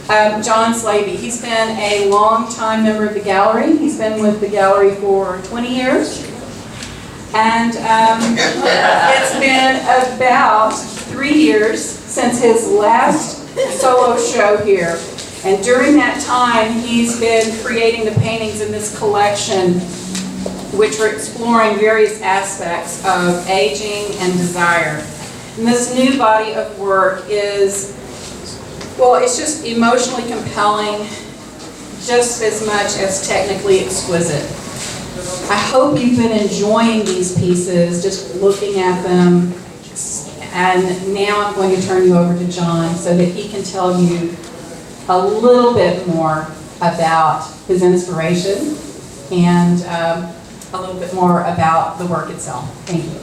John Slaby. He's been a long-time member of the gallery. He's been with the gallery for 20 years. And it's been about 3 years since his last solo show here. And during that time, he's been creating the paintings in this collection, which are exploring various aspects of aging and desire. And this new body of work is, well, it's just emotionally compelling, just as much as technically exquisite. I hope you've been enjoying these pieces, just looking at them. And now I'm going to turn you over to John so that he can tell you a little bit more about his inspiration and a little bit more about the work itself. Thank you.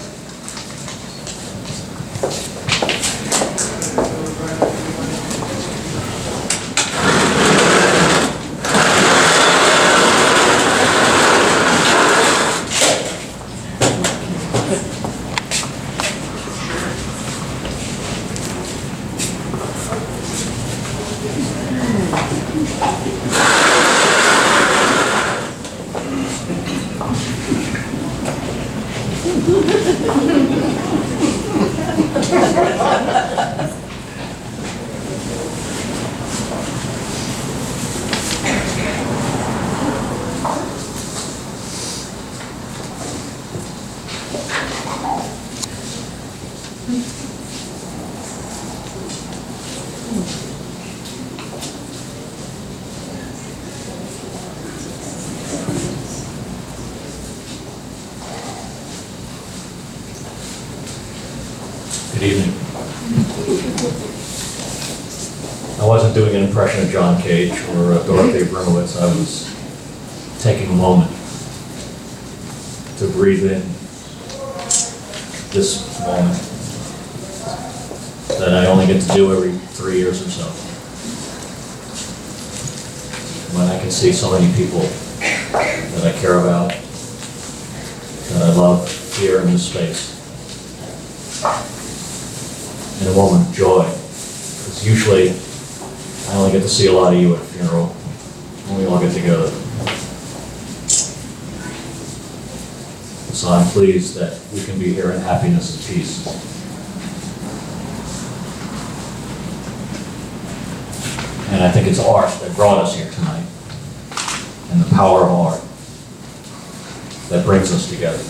Good evening. I wasn't doing an impression of John Cage or Dorothy Brunowitz. I was taking a moment to breathe in this moment that I only get to do every 3 years or so. When I can see so many people that I care about, that I love here in this space. In a moment of joy, because usually I only get to see a lot of you at a funeral when we all get together. So I'm pleased that we can be here in happiness and peace. And I think it's art that brought us here tonight, and the power of art that brings us together.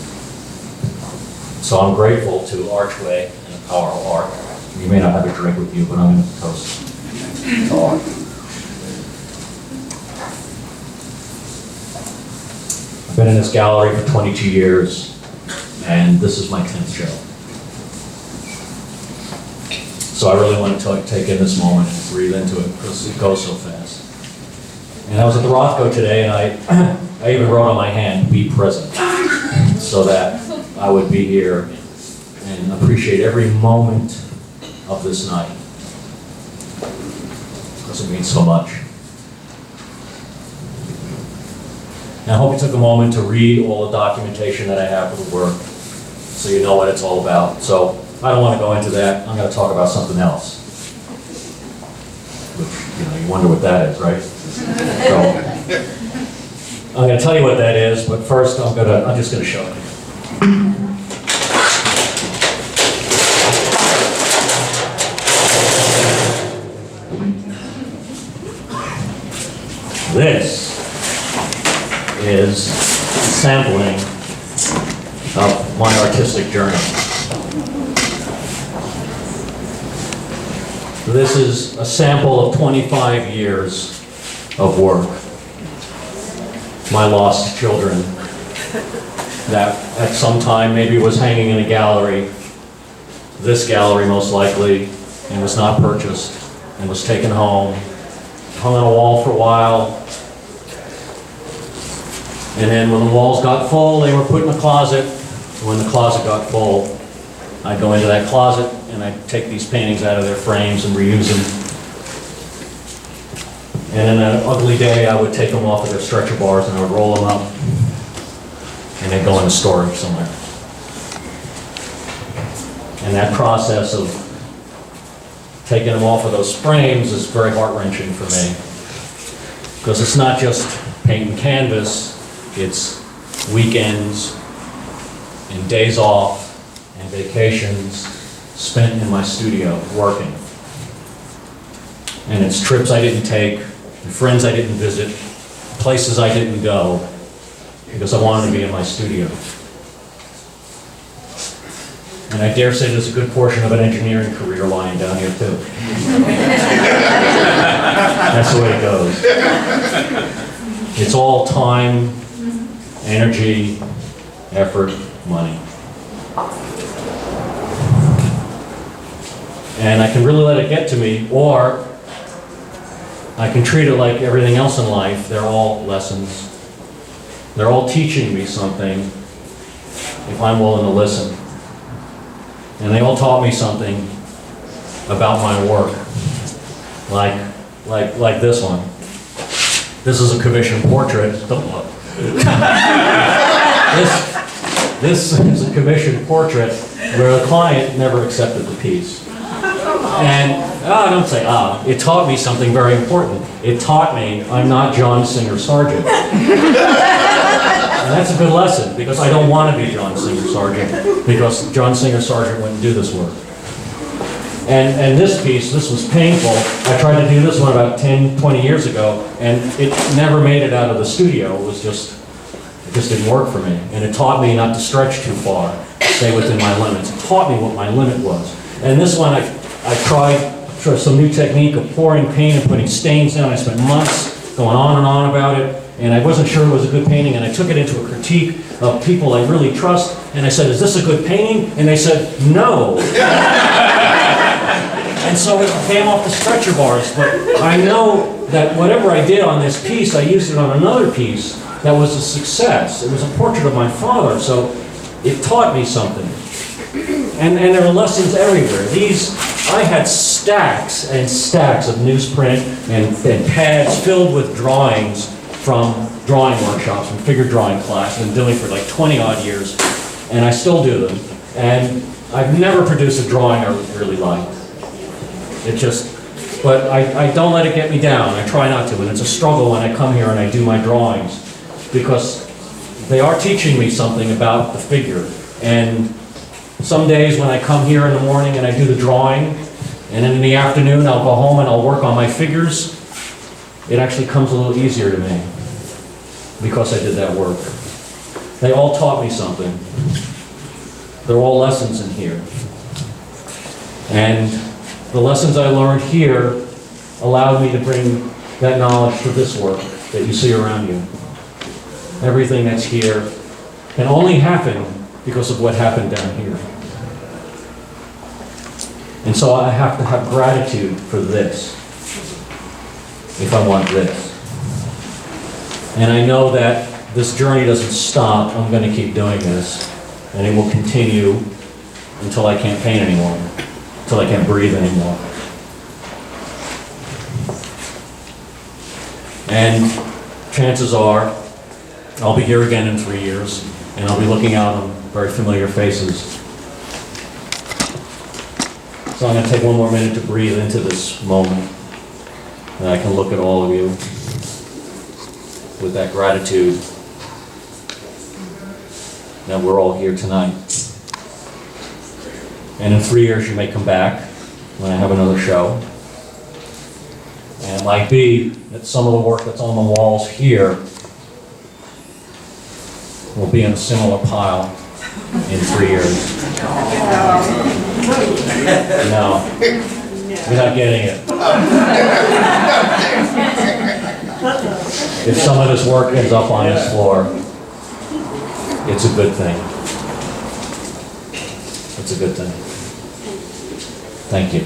So I'm grateful to Archway and the power of art. You may not have a drink with you, but I'm going to toast to art. I've been in this gallery for 22 years, and this is my 10th show. So I really want to take in this moment and breathe into it, because it goes so fast. And I was at the Rothko today, and I even wrote on my hand, "Be present," so that I would be here and appreciate every moment of this night, because it means so much. And I hope you took a moment to read all the documentation that I have for the work, so you know what it's all about. So I don't want to go into that. I'm going to talk about something else, which, you wonder what that is, right? So I'm going to tell you what that is, but first I'm just going to show it. This is sampling of my artistic journey. This is a sample of 25 years of work. My lost children that at some time maybe was hanging in a gallery, this gallery most likely, and was not purchased, and was taken home, hung on a wall for a while, and then when the walls got full, they were put in a closet. When the closet got full, I'd go into that closet and I'd take these paintings out of their frames and reuse them. And on an ugly day, I would take them off of their stretcher bars and I would roll them up and they'd go into storage somewhere. And that process of taking them off of those frames is very heart-wrenching for me. Because it's not just painting canvas, it's weekends and days off and vacations spent in my studio working. And it's trips I didn't take, and friends I didn't visit, places I didn't go, because I wanted to be in my studio. And I dare say there's a good portion of an engineering career lying down here too. That's the way it goes. It's all time, energy, effort, money. And I can really let it get to me, or I can treat it like everything else in life. They're all lessons. They're all teaching me something if I'm willing to listen. And they all taught me something about my work. Like this one. This is a commissioned portrait. Don't look. This is a commissioned portrait where the client never accepted the piece. And, don't say, it taught me something very important. It taught me I'm not John Singer Sargent. And that's a good lesson, because I don't want to be John Singer Sargent, because John Singer Sargent wouldn't do this work. And this piece, this was painful. I tried to do this one about 10, 20 years ago, and it never made it out of the studio. It just didn't work for me. And it taught me not to stretch too far, stay within my limits. It taught me what my limit was. And this one, I tried some new technique of pouring paint and putting stains down. I spent months going on and on about it, and I wasn't sure it was a good painting, and I took it into a critique of people I really trust, and I said, is this a good painting? And they said, no. And so it came off the stretcher bars, but I know that whatever I did on this piece, I used it on another piece that was a success. It was a portrait of my father, so it taught me something. And there are lessons everywhere. I had stacks and stacks of newsprint and pads filled with drawings from drawing workshops and figure drawing class. I've been doing for like 20 odd years, and I still do them. And I've never produced a drawing I really liked. But I don't let it get me down. I try not to, and it's a struggle when I come here and I do my drawings, because they are teaching me something about the figure. And some days when I come here in the morning and I do the drawing, and then in the afternoon I'll go home and I'll work on my figures, it actually comes a little easier to me because I did that work. They all taught me something. They're all lessons in here. And the lessons I learned here allowed me to bring that knowledge to this work that you see around you. Everything that's here can only happen because of what happened down here. And so I have to have gratitude for this, if I want this. And I know that this journey doesn't stop. I'm going to keep doing this, and it will continue until I can't paint anymore, until I can't breathe anymore. And chances are, I'll be here again in 3 years, and I'll be looking out on very familiar faces. So I'm going to take one more minute to breathe into this moment, and I can look at all of you with that gratitude that we're all here tonight. And in 3 years you may come back when I have another show. And it might be that some of the work that's on the walls here will be in a similar pile in 3 years. No, you're not getting it. If some of this work ends up on this floor, it's a good thing. It's a good thing. Thank you.